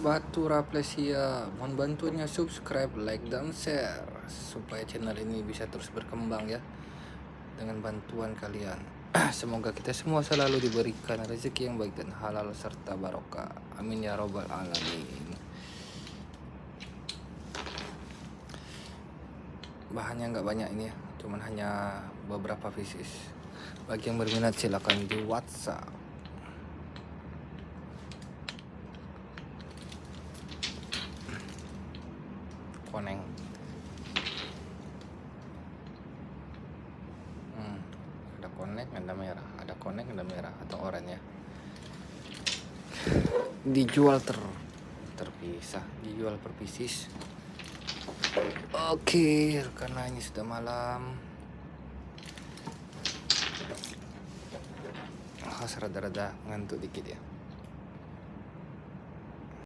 Batu Raplesia, mohon bantuannya subscribe, like, dan share supaya channel ini bisa terus berkembang ya. Dengan bantuan kalian, semoga kita semua selalu diberikan rezeki yang baik dan halal serta barokah. Amin ya robbal alamin. Bahannya nggak banyak ini ya, cuman hanya beberapa pieces. Bagi yang berminat silakan di WhatsApp. Koneng. Ada konek, ada merah, ada konek, ada merah atau oranye. Dijual terpisah, dijual per pieces. Oke, karena ini sudah malam. Rada-rada ngantuk dikit ya.